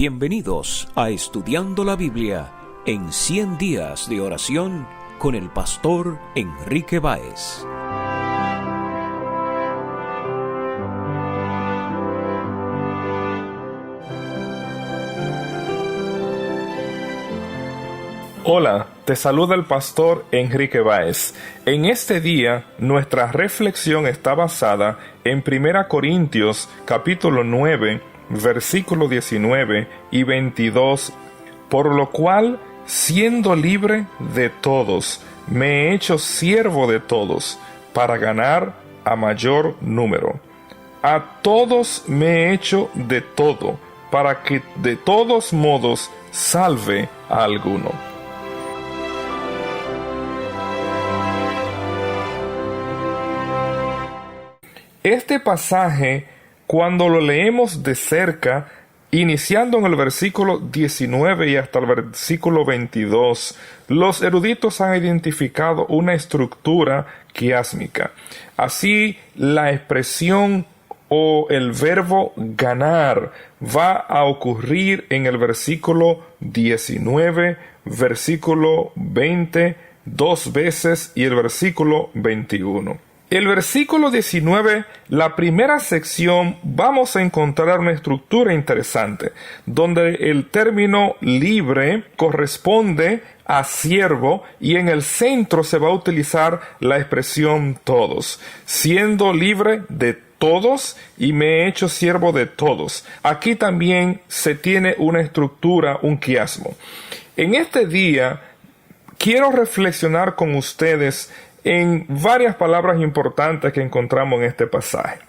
Bienvenidos a Estudiando la Biblia en 100 días de oración con el pastor Enrique Báez. Hola, te saluda el pastor Enrique Báez. En este día, nuestra reflexión está basada en 1 Corintios capítulo 9, versículo 19 y 22, por lo cual, siendo libre de todos, me he hecho siervo de todos, para ganar a mayor número. A todos me he hecho de todo, para que de todos modos salve a alguno. Este pasaje, cuando lo leemos de cerca, iniciando en el versículo 19 y hasta el versículo 22, los eruditos han identificado una estructura quiásmica. Así, la expresión o el verbo ganar va a ocurrir en el versículo 19, versículo 20, 2 veces y el versículo 21. El versículo 19, la primera sección, vamos a encontrar una estructura interesante, donde el término libre corresponde a siervo y en el centro se va a utilizar la expresión todos, siendo libre de todos y me he hecho siervo de todos. Aquí también se tiene una estructura, un quiasmo. En este día, quiero reflexionar con ustedes en varias palabras importantes que encontramos en este pasaje.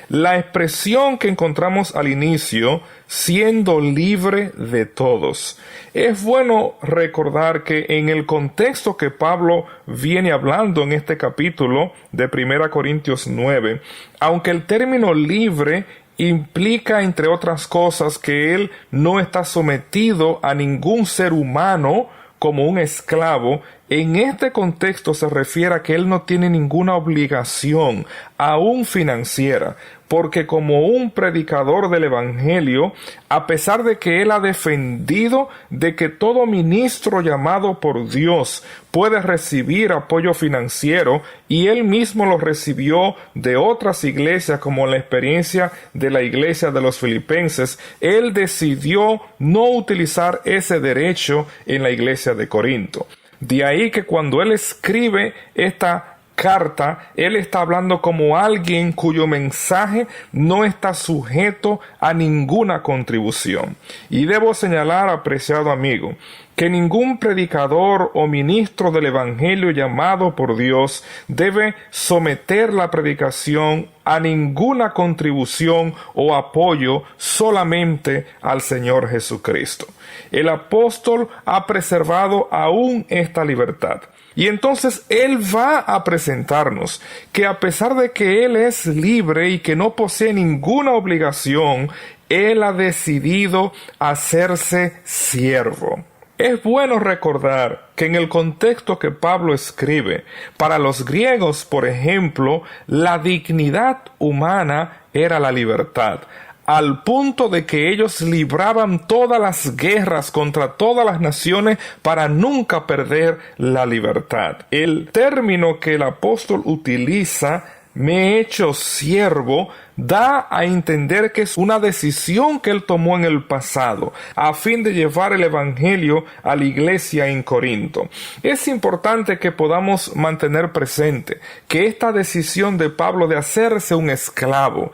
La expresión que encontramos al inicio, siendo libre de todos. Es bueno recordar que en el contexto que Pablo viene hablando en este capítulo de 1 Corintios 9, aunque el término libre implica, entre otras cosas, que él no está sometido a ningún ser humano como un esclavo, en este contexto se refiere a que él no tiene ninguna obligación, aún financiera, porque como un predicador del Evangelio, a pesar de que él ha defendido de que todo ministro llamado por Dios puede recibir apoyo financiero, y él mismo lo recibió de otras iglesias, como la experiencia de la iglesia de los Filipenses, él decidió no utilizar ese derecho en la iglesia de Corinto. De ahí que cuando él escribe esta carta, él está hablando como alguien cuyo mensaje no está sujeto a ninguna contribución. Y debo señalar, apreciado amigo, que ningún predicador o ministro del Evangelio llamado por Dios debe someter la predicación a ninguna contribución o apoyo, solamente al Señor Jesucristo. El apóstol ha preservado aún esta libertad. Y entonces él va a presentarnos que a pesar de que él es libre y que no posee ninguna obligación, él ha decidido hacerse siervo. Es bueno recordar que en el contexto que Pablo escribe, para los griegos, por ejemplo, la dignidad humana era la libertad, al punto de que ellos libraban todas las guerras contra todas las naciones para nunca perder la libertad. El término que el apóstol utiliza, me he hecho siervo, da a entender que es una decisión que él tomó en el pasado a fin de llevar el evangelio a la iglesia en Corinto. Es importante que podamos mantener presente que esta decisión de Pablo de hacerse un esclavo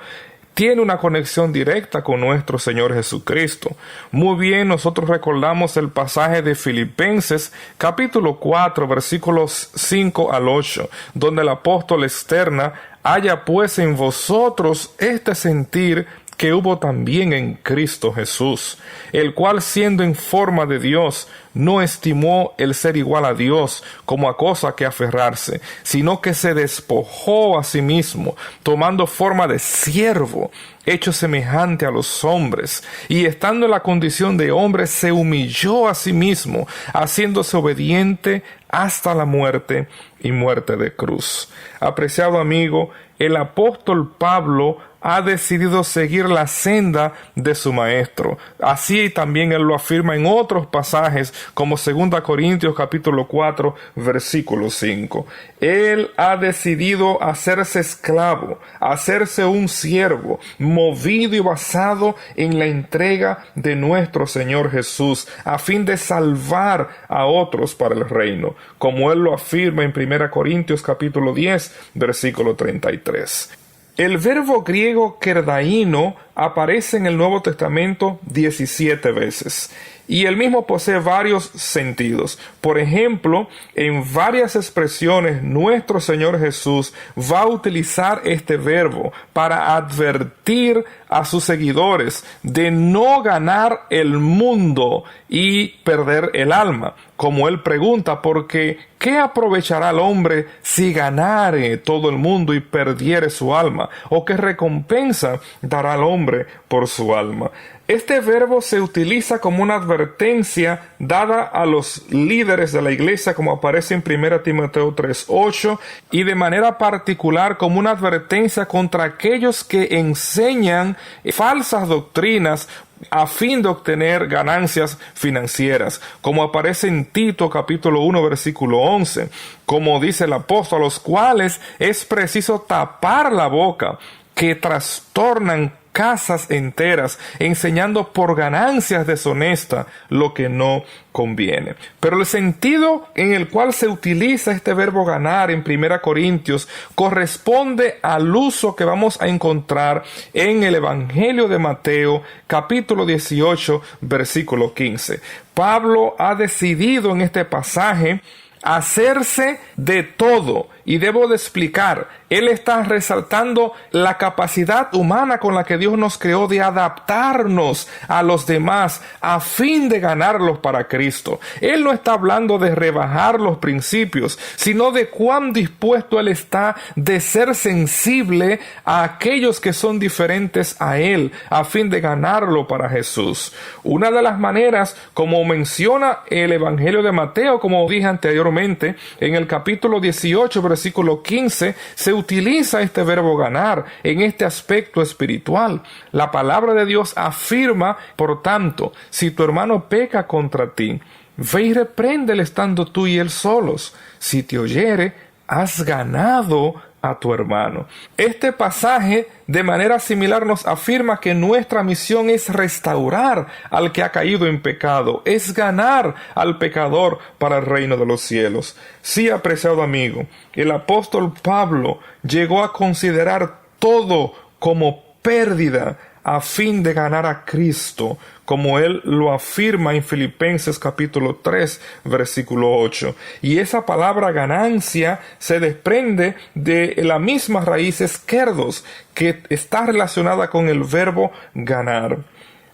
tiene una conexión directa con nuestro Señor Jesucristo. Muy bien, nosotros recordamos el pasaje de Filipenses, capítulo 4, versículos 5 al 8, donde el apóstol externa: haya pues en vosotros este sentir que hubo también en Cristo Jesús, el cual, siendo en forma de Dios, no estimó el ser igual a Dios como a cosa que aferrarse, sino que se despojó a sí mismo, tomando forma de siervo, hecho semejante a los hombres, y estando en la condición de hombre, se humilló a sí mismo, haciéndose obediente hasta la muerte y muerte de cruz. Apreciado amigo, el apóstol Pablo ha decidido seguir la senda de su maestro. Así también él lo afirma en otros pasajes, como 2 Corintios capítulo 4, versículo 5. Él ha decidido hacerse esclavo, hacerse un siervo, movido y basado en la entrega de nuestro Señor Jesús, a fin de salvar a otros para el reino, como él lo afirma en 1 Corintios capítulo 10, versículo 33. El verbo griego kerdaino aparece en el Nuevo Testamento 17 veces y el mismo posee varios sentidos. Por ejemplo, en varias expresiones nuestro Señor Jesús va a utilizar este verbo para advertir a sus seguidores de no ganar el mundo y perder el alma. Como él pregunta, porque ¿qué aprovechará el hombre si ganare todo el mundo y perdiere su alma? ¿O qué recompensa dará el hombre por su alma? Este verbo se utiliza como una advertencia dada a los líderes de la iglesia, como aparece en 1 Timoteo 3:8, y de manera particular como una advertencia contra aquellos que enseñan falsas doctrinas a fin de obtener ganancias financieras, como aparece en Tito capítulo 1 versículo 11, como dice el apóstol, a los cuales es preciso tapar la boca, que trastornan casas enteras, enseñando por ganancias deshonestas lo que no conviene. Pero el sentido en el cual se utiliza este verbo ganar en 1 Corintios corresponde al uso que vamos a encontrar en el Evangelio de Mateo, capítulo 18, versículo 15. Pablo ha decidido en este pasaje hacerse de todo. Y debo de explicar, él está resaltando la capacidad humana con la que Dios nos creó de adaptarnos a los demás a fin de ganarlos para Cristo. Él no está hablando de rebajar los principios, sino de cuán dispuesto él está de ser sensible a aquellos que son diferentes a él, a fin de ganarlo para Jesús. Una de las maneras, como menciona el Evangelio de Mateo, como dije anteriormente, en el capítulo 18, versículo 15, se utiliza este verbo ganar en este aspecto espiritual. La palabra de Dios afirma, por tanto, si tu hermano peca contra ti, ve y repréndele estando tú y él solos. Si te oyere, has ganado a tu hermano. Este pasaje de manera similar nos afirma que nuestra misión es restaurar al que ha caído en pecado, es ganar al pecador para el reino de los cielos. Sí, apreciado amigo, el apóstol Pablo llegó a considerar todo como pérdida a fin de ganar a Cristo, como él lo afirma en Filipenses capítulo 3, versículo 8. Y esa palabra ganancia se desprende de la misma raíz esquerdos, que está relacionada con el verbo ganar.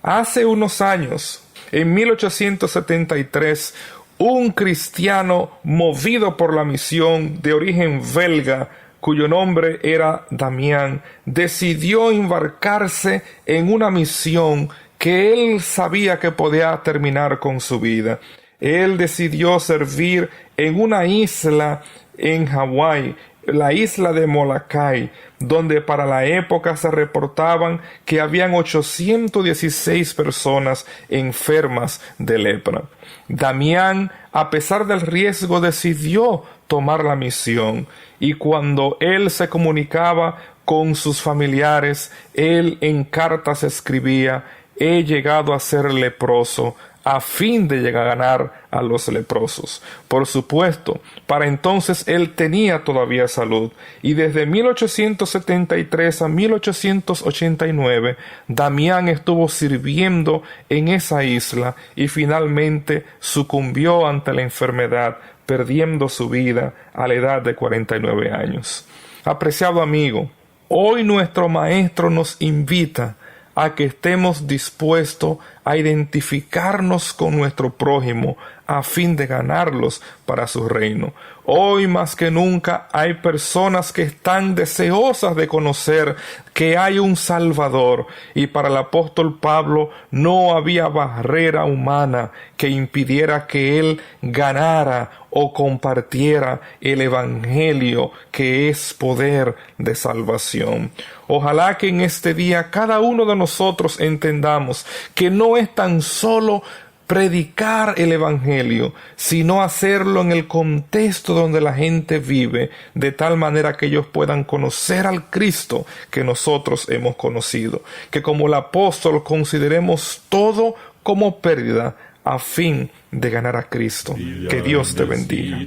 Hace unos años, en 1873, un cristiano movido por la misión de origen belga, cuyo nombre era Damián, decidió embarcarse en una misión que él sabía que podía terminar con su vida. Él decidió servir en una isla en Hawái, la isla de Molokai, donde para la época se reportaban que habían 816 personas enfermas de lepra. Damián, a pesar del riesgo, decidió tomar la misión, y cuando él se comunicaba con sus familiares, él en cartas escribía: he llegado a ser leproso, a fin de llegar a ganar a los leprosos. Por supuesto, para entonces él tenía todavía salud, y desde 1873 a 1889 Damián estuvo sirviendo en esa isla y finalmente sucumbió ante la enfermedad, perdiendo su vida a la edad de 49 años. Apreciado amigo, hoy nuestro Maestro nos invita a que estemos dispuestos a identificarnos con nuestro prójimo a fin de ganarlos para su reino. Hoy más que nunca hay personas que están deseosas de conocer que hay un Salvador, y para el apóstol Pablo no había barrera humana que impidiera que él ganara o compartiera el Evangelio, que es poder de salvación. Ojalá que en este día cada uno de nosotros entendamos que no es tan solo predicar el Evangelio, sino hacerlo en el contexto donde la gente vive, de tal manera que ellos puedan conocer al Cristo que nosotros hemos conocido. Que como el apóstol consideremos todo como pérdida a fin de ganar a Cristo. Que Dios te bendiga.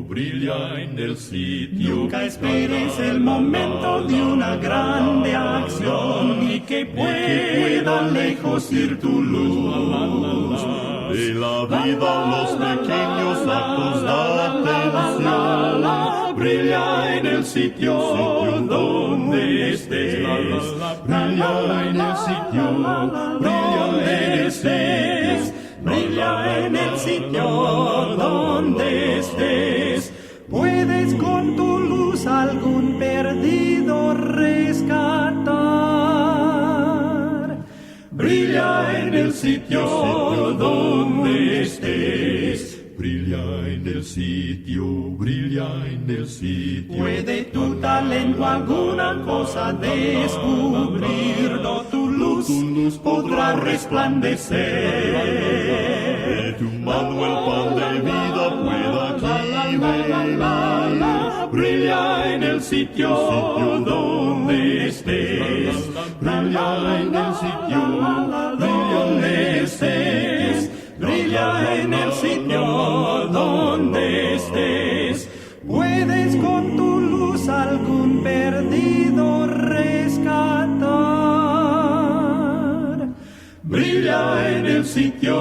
Brilla en el sitio. Nunca esperes el momento de una grande acción y que pueda lejos ir tu luz. De la vida los pequeños actos da atención. Brilla en el sitio donde estés. Brilla en el sitio donde estés. Brilla en el sitio donde estés. Puedes con tu luz algún perdido rescatar. Brilla en el sitio donde estés. Brilla en el sitio, brilla en el sitio. Puede tu talento alguna cosa descubrirlo, tu luz podrá resplandecer. Tu mano el pan de vida pueda aquí venir. Brilla en el sitio donde estés. Brilla en el sitio donde estés. Brilla en el sitio donde estés. Puedes con tu luz algún perdido rescatar. Brilla en el sitio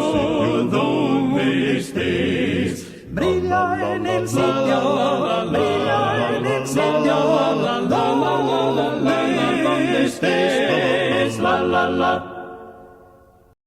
donde estés. Brilla en el sitio, brilla en el sitio donde estés. La la la.